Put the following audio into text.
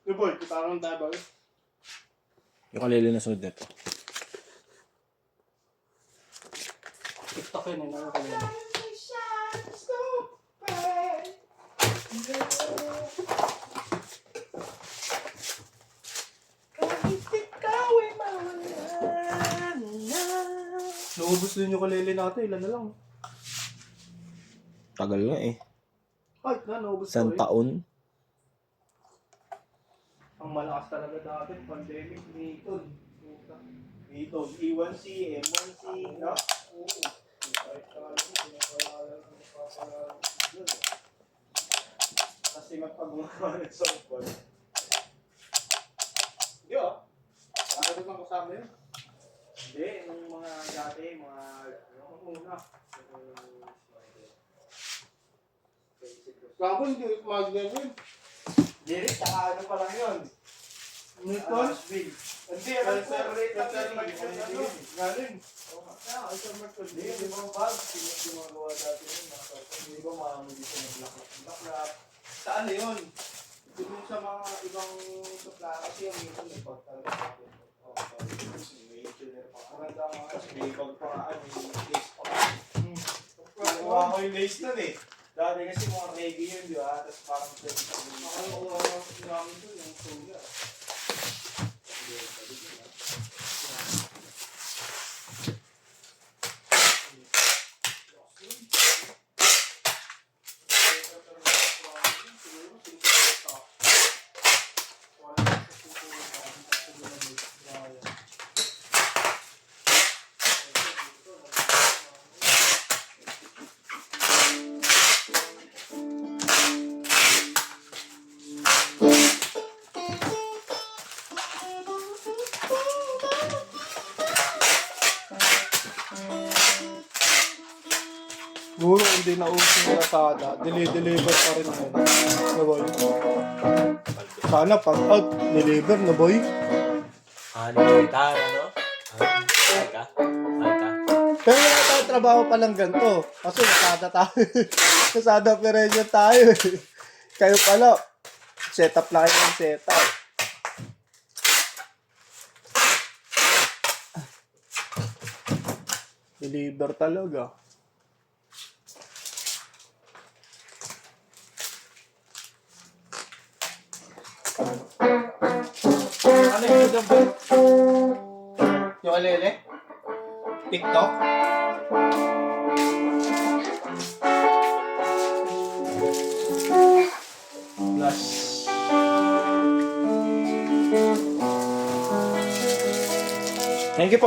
Boy, parang tayo ba? Yung kalili na sunod nito. TikTok yun eh, naman kalili. Naubos din yung kalili natin, ilan na lang. Tagal na eh. Ay, naubos Isang ko eh. taon. Ang malakas talaga dati, pandemic, Mayton. Mayton, E1C, M1C, no? Oo. Kasi magpag-umawa ng softball. Hindi ah. Ano rin ang kasama yun? Hindi, nung mga dati, mga una. Gago, hindi mag-ganyan. Derek, saka ano pa lang yun? Newton? Hindi, galing. Isang Merton. Hindi, yung mga bags, gumagawa dati yun. Hindi ba maamuli siya ng black-black? Sa ano yun? Doon sa mga ibang supla kasi yung Newton may pagtalaga natin. May engineer pa. Maganda nga kasi may bag pa nga, may lace pa nga. Nakuha ko yung lace nun eh. Dati kasi mga reggae yun, di ba? Tapos parang pwede sa mga. Ako namin doon, yung soya. Siguro hindi na uso yung Lazada, deliver pa rin yun. Na boy. Sana pag out, deliver na boy. Gitara, no? Mahal ka? Pero wala tayo trabaho pa lang ganito. Kasi Lazada tayo. Lazada operation tayo. Kayo pala, setup lang kayo ng setup. Deliver talaga. Ano yung good yung alele? TikTok? Plus. Thank you po.